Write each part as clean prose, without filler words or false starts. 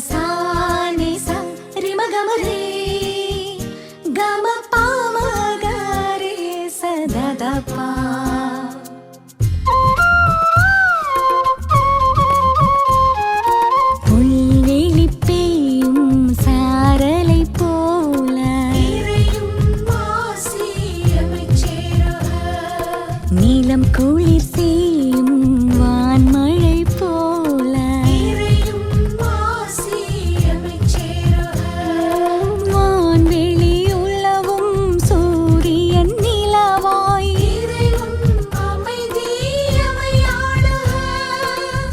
sa ni sa ri ma ga ma re ga ma pa ma ga re sa da da pa. புல்வெளி பெய்யும் சாரலை போல நீலம் குளிர் செய்யும் வான்மழை போல வான்வெளி உலவும் சூரியன் நிலவாய்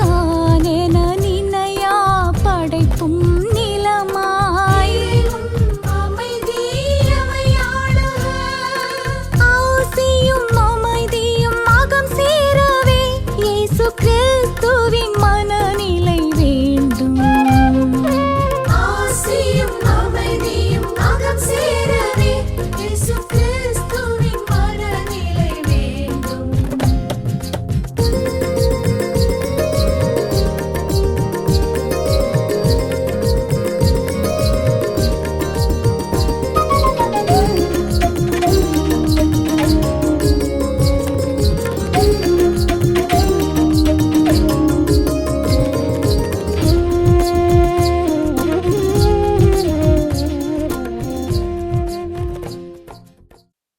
தானென நினையா படைப்பும் நிலமாய் ஆசியும் அமைதியும் அகம் சேரவே இயேசு கிறிஸ்துவின் மனநிலை வேண்டும். ஆசியும் அமைதியும் அகம் சேரவே இயேசு கிறிஸ்துவின் மனநிலை வேண்டும்.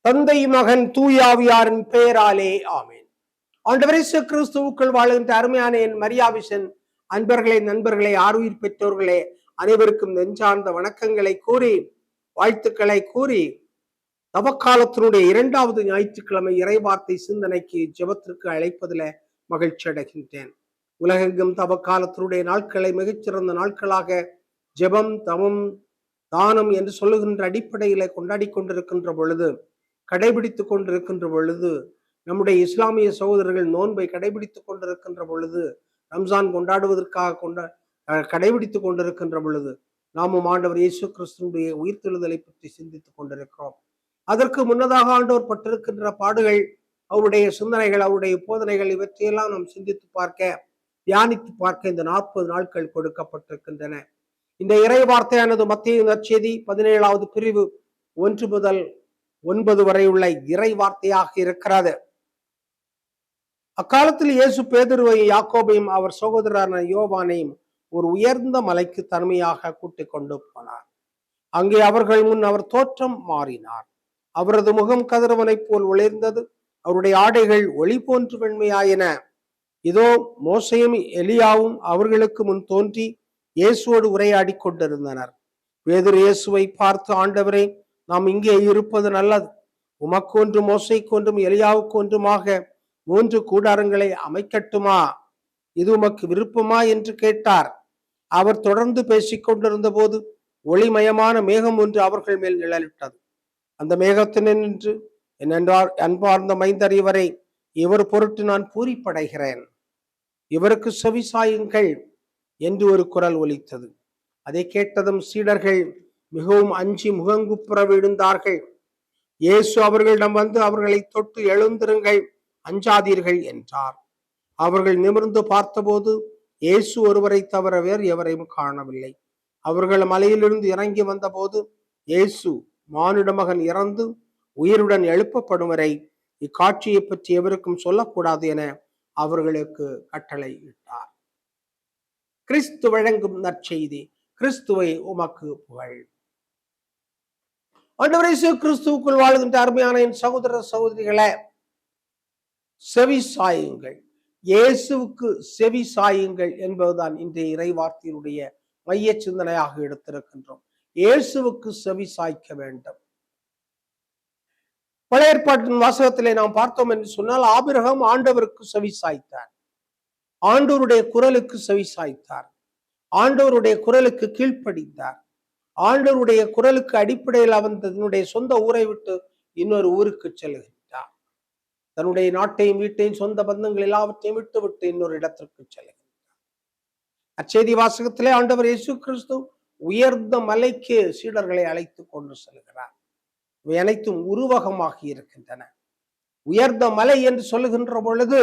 தந்தை மகன் தூயாவியாரின் பெயராலே ஆமேன். ஆண்டவர் இயேசு கிறிஸ்துவுக்குள் வாழ்கின்ற அருமையான என் மரியாவிசன் அன்பர்களே, நண்பர்களே, ஆருயிர் பெற்றோர்களே, அனைவருக்கும் நெஞ்சார்ந்த வணக்கங்களை கூறி, வாழ்த்துக்களை கூறி, தவக்காலத்தினுடைய 2வது ஞாயிற்றுக்கிழமை இறைவார்த்தை சிந்தனைக்கு ஜெபத்திற்கு அழைப்பதில் மகிழ்ச்சி அடைகின்றேன். உலகெங்கும் தவக்காலத்தினுடைய நாட்களை மிகச்சிறந்த நாட்களாக ஜெபம், தவம், தானம் என்று சொல்லுகின்ற அடிப்படையில கொண்டாடி கொண்டிருக்கின்ற பொழுது, கடைபிடித்துக் கொண்டிருக்கின்ற பொழுது, நம்முடைய இஸ்லாமிய சகோதரர்கள் நோன்பை கடைபிடித்துக் கொண்டிருக்கின்ற பொழுது, ரம்ஜான் கொண்டாடுவதற்காக கடைபிடித்துக் கொண்டிருக்கின்ற பொழுது, நாமும் ஆண்டவர் இயேசு கிறிஸ்துவினுடைய உயிர்த்தெழுதலை பற்றி சிந்தித்துக் கொண்டிருக்கிறோம். அதற்கு முன்னதாக ஆண்டவர் பட்டிருக்கின்ற பாடுகள், அவருடைய சிந்தனைகள், அவருடைய போதனைகள், இவற்றையெல்லாம் நாம் சிந்தித்து பார்க்க, தியானித்து பார்க்க இந்த 40 நாட்கள் கொடுக்கப்பட்டிருக்கின்றன. இந்த இறை வார்த்தையானது மத்தேயு நற்செய்தி 17வது பிரிவு 1 முதல் 9 வரை உள்ள இறை வார்த்தையாக இருக்கிறது. அக்காலத்தில் இயேசு பேதுருவையும் யாக்கோபையும் அவர் சகோதரரான யோவானையும் ஒரு உயர்ந்த மலைக்கு தனிமையாக கூட்டிக் கொண்டு போனார். அங்கே அவர்கள் முன் அவர் தோற்றம் மாறினார். அவரது முகம் கதிரவனைப் போல் ஒளிர்ந்தது. அவருடைய ஆடைகள் ஒளி போன்று வெண்மையாயின. இதோ மோசேயும் எலியாவும் அவர்களுக்கு முன் தோன்றி இயேசுவோடு உரையாடி கொண்டிருந்தனர். பேதுரு இயேசுவை பார்த்து, ஆண்டவரே, நாம் இங்கே இருப்பது நல்லது. உமக்கு ஒன்றும் மோசைக்கு ஒன்றும் எலியாவுக்கு ஒன்றுமாக 3 கூடாரங்களை அமைக்கட்டுமா? இது உமக்கு விருப்பமா என்று கேட்டார். அவர் தொடர்ந்து பேசிக் கொண்டிருந்த போது ஒளிமயமான மேகம் ஒன்று அவர்கள் மேல் நிழலிட்டது. அந்த மேகத்தினின்று, என்னென்றால் அன்பார்ந்த மைந்தர் இவரை, இவர் பொருட்டு நான் பூரிப்படைகிறேன், இவருக்கு செவிசாயுங்கள் என்று ஒரு குரல் ஒலித்தது. அதை கேட்டதும் சீடர்கள் மிகவும் அஞ்சி முகங்குப்புற விழுந்தார்கள். இயேசு அவர்களிடம் வந்து அவர்களை தொட்டு, எழுந்திருங்கள், அஞ்சாதீர்கள் என்றார். அவர்கள் நிமிர்ந்து பார்த்தபோது இயேசு ஒருவரை தவிர வேறு எவரையும் காணவில்லை. அவர்கள் மலையிலிருந்து இறங்கி வந்த போது இயேசு, மானிட மகன் இறந்து உயிருடன் எழுப்பப்படும் வரை இக்காட்சியை பற்றி எவருக்கும் சொல்லக்கூடாது என அவர்களுக்கு கட்டளை இட்டார். கிறிஸ்து வழங்கும் நற்செய்தி. கிறிஸ்துவை உமக்கு புகழ். ஆண்டவர் இயேசு கிறிஸ்துவுக்குள் வாழ்கின்ற அருமையான என் சகோதர சகோதரிகளே, செவி சாயுங்கள், இயேசுவுக்கு செவி சாயுங்கள் என்பதுதான் இன்றைய இறைவார்த்தையினுடைய மைய சிந்தனையாக எடுத்திருக்கின்றோம். இயேசுவுக்கு செவி சாய்க்க வேண்டும். பழைய ஏற்பாட்டின் வாசகத்திலே நாம் பார்த்தோம் என்று சொன்னால், ஆபிரகாம் ஆண்டவருக்கு செவி சாய்த்தார், ஆண்டவருடைய குரலுக்கு செவி சாய்த்தார், ஆண்டவருடைய குரலுக்கு கீழ்ப்படித்தார். ஆண்டவருடைய குரலுக்கு அடிப்படையில் அவன் தன்னுடைய சொந்த ஊரை விட்டு இன்னொரு ஊருக்கு செல்கின்றார். தன்னுடைய நாட்டையும் வீட்டையும் சொந்த பந்தங்கள் எல்லாவற்றையும் விட்டு விட்டு இன்னொரு இடத்திற்கு செல்கின்றார். அச்செய்தி வாசகத்திலே ஆண்டவர் இயேசு கிறிஸ்து உயர்ந்த மலைக்கு சீடர்களை அழைத்து கொண்டு செல்கிறார். இவை அனைத்தும் உருவகமாகி இருக்கின்றன. உயர்ந்த மலை என்று சொல்லுகின்ற பொழுது,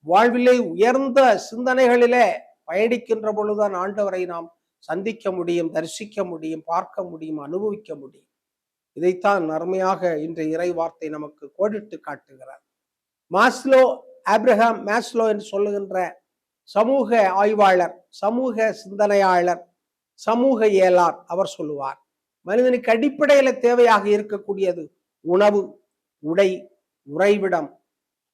வாழ்விலே உயர்ந்த சிந்தனைகளிலே பயணிக்கின்ற பொழுதுதான் ஆண்டவரை நாம் சந்திக்க முடியும், தரிசிக்க முடியும், பார்க்க முடியும், அனுபவிக்க முடியும். இதைத்தான் அருமையாக இன்றைய இறை வார்த்தை நமக்கு கோடிட்டு காட்டுகிறார். மாஸ்லோ, ஆப்ரஹாம் மாஸ்லோ என்று சொல்லுகின்ற சமூக ஆய்வாளர், சமூக சிந்தனையாளர், சமூக இயலார் அவர் சொல்லுவார், மனிதனுக்கு அடிப்படையில தேவையாக இருக்கக்கூடியது உணவு, உடை, உறைவிடம்,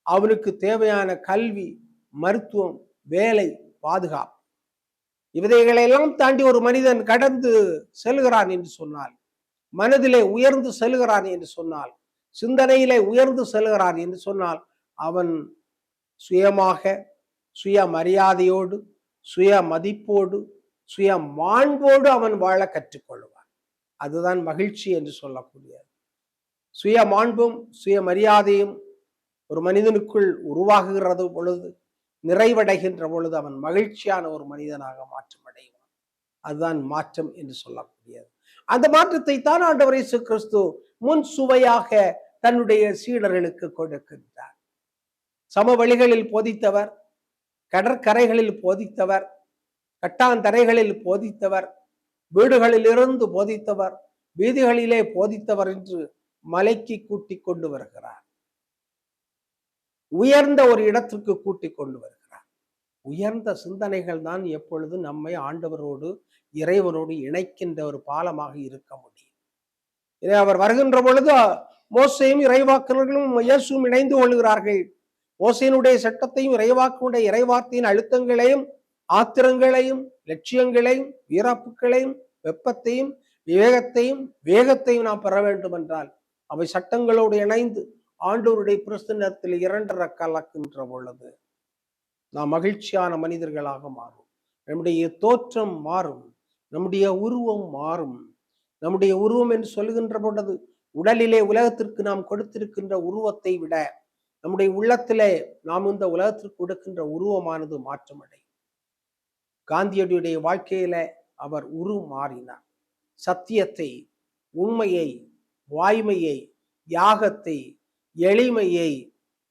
அவனுக்கு தேவையான கல்வி, மருத்துவம், வேலை, பாதுகாப்பு. இவைகளெல்லாம் தாண்டி ஒரு மனிதன் கடந்து செல்கிறான் என்று சொன்னால், மனதிலே உயர்ந்து செல்கிறான் என்று சொன்னால், சிந்தனையிலே உயர்ந்து செல்கிறான் என்று சொன்னால், அவன் சுயமாக, சுய மரியாதையோடு, சுய மதிப்போடு, சுய மாண்போடு அவன் வாழ கற்றுக்கொள்வான். அதுதான் மகிழ்ச்சி என்று சொல்லக்கூடியது. சுய மாண்பும் சுய மரியாதையும் ஒரு மனிதனுக்குள் உருவாகுகிறது பொழுது, நிறைவடைகின்ற பொழுது அவன் மகிழ்ச்சியான ஒரு மனிதனாக மாற்றம் அடைவான். அதுதான் மாற்றம் என்று சொல்லக்கூடியது. அந்த மாற்றத்தை தான் ஆண்டவர் இயேசு கிறிஸ்து முன் சுவையாக தன்னுடைய சீடர்களுக்கு கொடுக்கின்றார். சமவெளிகளில் போதித்தவர், கடற்கரைகளில் போதித்தவர், கட்டாந்தரைகளில் போதித்தவர், வீடுகளில் இருந்து போதித்தவர், வீதிகளிலே போதித்தவர் என்று மலைக்கு கூட்டிக் கொண்டு வருகிறார். உயர்ந்த ஒரு இடத்திற்கு கூட்டிக் கொண்டு வருகிறார். உயர்ந்த சிந்தனைகள் தான் எப்பொழுது நம்மை ஆண்டவரோடு, இறைவனோடு இணைக்கின்ற ஒரு பாலமாக இருக்க முடியும். இதை அவர் வருகின்ற பொழுது மோசேயும் இறைவாக்கினர்களும் இயேசுவும் இணைந்து கொள்கிறார்கள். மோசேயினுடைய சட்டத்தையும் இறைவாக்கினுடைய இறைவார்த்தையின் அழுத்தங்களையும், ஆத்திரங்களையும், லட்சியங்களையும், வீராப்புகளையும், வெப்பத்தையும், விவேகத்தையும், வேகத்தையும் நாம் பெற வேண்டும் என்றால் அவை சட்டங்களோடு இணைந்து ஆண்டவருடைய பிரசன்னத்தில் இரண்டர கலக்கின்ற பொழுது நாம் மகிழ்ச்சியான மனிதர்களாக மாறும். நம்முடைய தோற்றம் மாறும், நம்முடைய உருவம் மாறும். நம்முடைய உருவம் என்று சொல்லுகின்ற பொழுது உடலிலே உலகத்திற்கு நாம் கொடுத்திருக்கின்ற உருவத்தை விட நம்முடைய உள்ளத்திலே நாம் இந்த உலகத்திற்கு கொடுக்கின்ற உருவமானது மாற்றமடையும். காந்தியடியுடைய வாழ்க்கையில அவர் மாறினார். சத்தியத்தை, உண்மையை, வாய்மையை, யாகத்தை, எளிமையை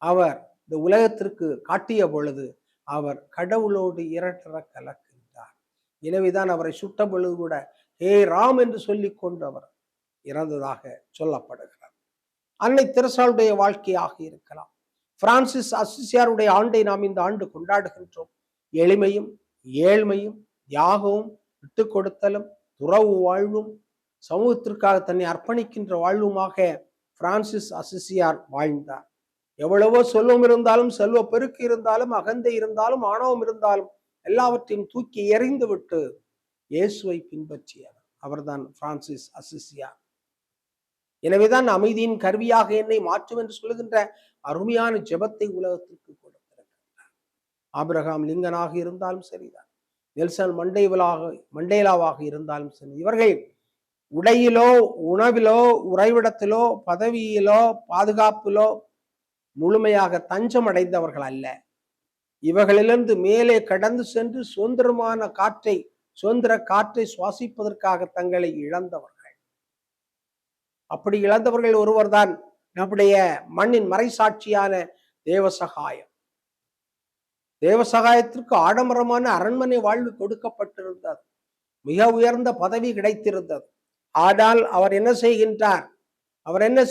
அவர் இந்த உலகத்திற்கு காட்டிய பொழுது அவர் கடவுளோடு இரட்டர கலக்கின்றார். எனவேதான் அவரை சுட்ட பொழுது கூட ஹே ராம் என்று சொல்லிக் கொண்டு அவர் இறந்ததாக சொல்லப்படுகிறார். அன்னை தெரசாளுடைய வாழ்க்கையாக இருக்கலாம். பிரான்சிஸ் அசிசியாருடைய ஆண்டை நாம் இந்த ஆண்டு கொண்டாடுகின்றோம். எளிமையும், ஏழ்மையும், தியாகமும், விட்டு கொடுத்தலும், துறவு வாழ்வும், சமூகத்திற்காக தன்னை அர்ப்பணிக்கின்ற வாழ்வுமாக பிரான்சிஸ் அசிசியார் வாழ்ந்தார். எவ்வளவோ செல்வம் இருந்தாலும், செல்வ பெருக்கு இருந்தாலும், அகந்தை இருந்தாலும், ஆணவம் இருந்தாலும் எல்லாவற்றையும் தூக்கி எறிந்து விட்டு இயேசுவை பின்பற்றியவர் அவர்தான் பிரான்சிஸ் அசிசியார். எனவேதான் அமைதியின் கருவியாக என்னை மாற்றும் என்று சொல்லுகின்ற அருமையான ஜெபத்தை உலகத்திற்கு கொடுத்திருக்கிறார். ஆபிரகாம் லிங்கனாக இருந்தாலும் சரிதான், நெல்சன் மண்டேலாவாக இருந்தாலும் சரி, இவர்கள் உடையிலோ, உணவிலோ, உறைவிடத்திலோ, பதவியிலோ, பாதுகாப்பிலோ முழுமையாக தஞ்சம் அடைந்தவர்கள் அல்ல. இவர்களிலிருந்து மேலே கடந்து சென்று சுதந்திர காற்றை சுவாசிப்பதற்காக தங்களை இழந்தவர்கள். அப்படி இழந்தவர்கள் ஒருவர் தான் நம்முடைய மண்ணின் மறைசாட்சியான தேவசகாயம். தேவசகாயத்திற்கு ஆடம்பரமான அரண்மனை வாழ்வு கொடுக்கப்பட்டிருந்தது, மிக உயர்ந்த பதவி கிடைத்திருந்தது. ஆனால் அவர் என்ன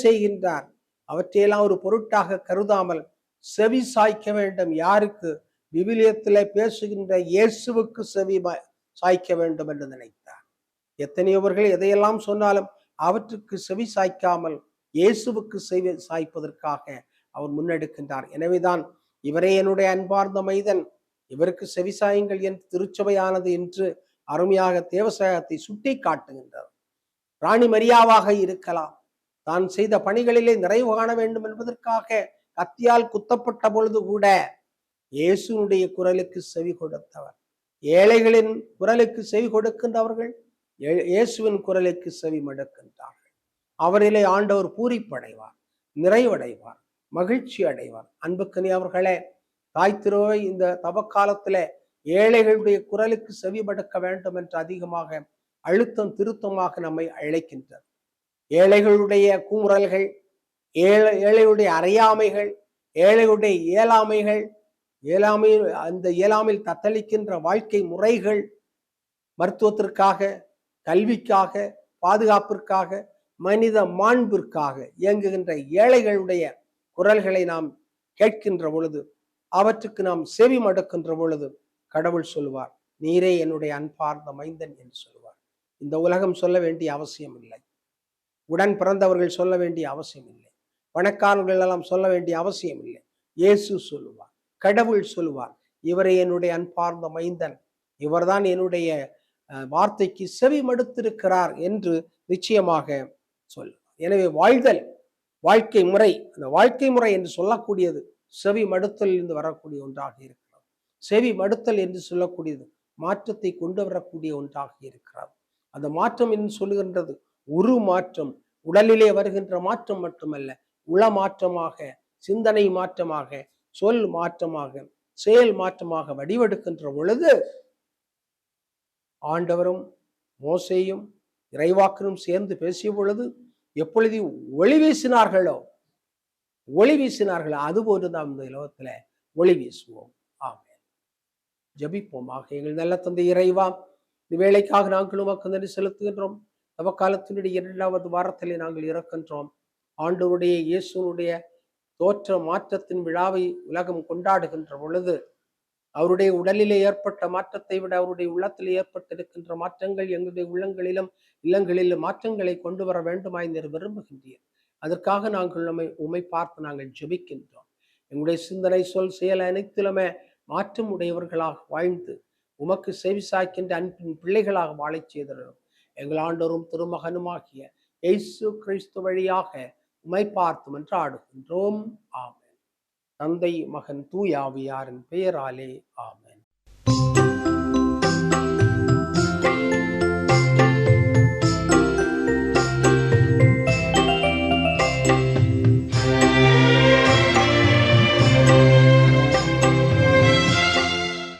செய்கின்றார்? அவற்றையெல்லாம் ஒரு பொருட்டாக கருதாமல் செவி சாய்க்க வேண்டும். யாருக்கு? விவிலியத்திலே பேசுகின்ற இயேசுவுக்கு செவி சாய்க்க வேண்டும் என்று நினைத்தார். எத்தனையோவர்கள் எதையெல்லாம் சொன்னாலும் அவற்றுக்கு செவி சாய்க்காமல் இயேசுவுக்கு செவி சாய்ப்பதற்காக அவர் முன்னெடுக்கின்றார். எனவேதான் இவரே என்னுடைய அன்பார்ந்த மைதன், இவருக்கு செவி சாயுங்கள் என்று திருச்சபையானது என்று அருமையாக தேவசகாயத்தை சுட்டி காட்டுகின்றார். ராணி மரியாவாக இருக்கலாம், தான் செய்த பணிகளிலே நிறைவு காண வேண்டும் என்பதற்காக கத்தியால் குத்தப்பட்ட பொழுது கூட இயேசுனுடைய குரலுக்கு செவி கொடுத்தவர். ஏழைகளின் குரலுக்கு செவி கொடுக்கின்றவர்கள் இயேசுவின் குரலுக்கு செவி மடுக்கின்றார்கள். அவரிலே ஆண்டவர் பூரிப்படைவார், நிறைவடைவார், மகிழ்ச்சி அடைவார். அன்புக்கனி அவர்களே, தாய் திருவை இந்த தவக்காலத்தில ஏழைகளுடைய குரலுக்கு செவி மடுக்க வேண்டும் என்று அதிகமாக அழுத்தம் திருத்தமாக நம்மை அழைக்கின்றது. ஏழைகளுடைய குமுறல்கள், ஏழைகளுடைய அறியாமைகள், ஏழைகளுடைய இயலாமைகள், அந்த இயலாமையில் தத்தளிக்கின்ற வாழ்க்கை முறைகள், மருத்துவத்திற்காக, கல்விக்காக, பாதுகாப்பிற்காக, மனித மாண்பிற்காக இயங்குகின்ற ஏழைகளுடைய குரல்களை நாம் கேட்கின்ற பொழுது, அவற்றுக்கு நாம் செவி மடுக்கின்ற பொழுது கடவுள் சொல்லுவார், நீரே என்னுடைய அன்பார்ந்த மைந்தன் என்று சொல்லுவார். இந்த உலகம் சொல்ல வேண்டிய அவசியம் இல்லை, உடன் பிறந்தவர்கள் சொல்ல வேண்டிய அவசியம் இல்லை, பணக்காரர்கள் எல்லாம் சொல்ல வேண்டிய அவசியம் இல்லை. இயேசு சொல்லுவார், கடவுள் சொல்லுவார், இவரே என்னுடைய அன்பார்ந்த மைந்தன், இவர்தான் என்னுடைய வார்த்தைக்கு செவி மடுத்திருக்கிறார் என்று நிச்சயமாக சொல்லுவார். எனவே வாழ்தல், வாழ்க்கை முறை, அந்த வாழ்க்கை முறை என்று சொல்லக்கூடியது செவி மடுத்தல் இருந்து வரக்கூடிய ஒன்றாக இருக்கிறது. செவி மடுத்தல் என்று சொல்லக்கூடியது மாற்றத்தை கொண்டு வரக்கூடிய ஒன்றாக இருக்கிறது. அந்த மாற்றம் என்று சொல்லுகின்றது உரு மாற்றம், உடலிலே வருகின்ற மாற்றம் மட்டுமல்ல, உள மாற்றமாக, சிந்தனை மாற்றமாக, சொல் மாற்றமாக, செயல் மாற்றமாக வடிவெடுக்கின்ற பொழுது ஆண்டவரும் மோசேயும் இறைவாக்கரும் சேர்ந்து பேசிய பொழுது எப்பொழுது ஒளி வீசினார்களோ அதுபோன்று நாம் இந்த உலகத்துல ஒளி வீசுவோம். ஆமென். ஜெபிப்போமாக. எங்கள் நல்ல தந்தை இறைவா, இந்த வேலைக்காக நாங்கள் உமக்கு நன்றி செலுத்துகின்றோம். நவகாலத்தினுடைய 2வது வாரத்திலே நாங்கள் இருக்கின்றோம். ஆண்டவருடைய இயேசுனுடைய தோற்ற மாற்றத்தின் விழாவை உலகம் கொண்டாடுகின்ற பொழுது அவருடைய உடலிலே ஏற்பட்ட மாற்றத்தை விட அவருடைய உள்ளத்திலே ஏற்பட்டிருக்கின்ற மாற்றங்கள் எங்களுடைய உள்ளங்களிலும் இல்லங்களிலும் மாற்றங்களை கொண்டு வர வேண்டுமாய் நீர் விரும்புகின்றீர். அதற்காக நாங்கள் உம்மை பார்த்து நாங்கள் ஜெபிக்கின்றோம். எங்களுடைய சிந்தனை, சொல், செயல் அனைத்திலுமே மாற்றம் உடையவர்களாக வாழ்ந்து உமக்கு செவி சாய்க்கின்ற அன்பின் பிள்ளைகளாக வாழச் செய்திருக்கிறோம். எங்கள் ஆண்டவரும் திருமகனுமாகிய இயேசு கிறிஸ்து வழியாக உம்மை பார்த்து மன்றாடுகின்றோம். ஆமென். தந்தை, மகன், தூய ஆவியாரின் பெயராலே ஆமென்.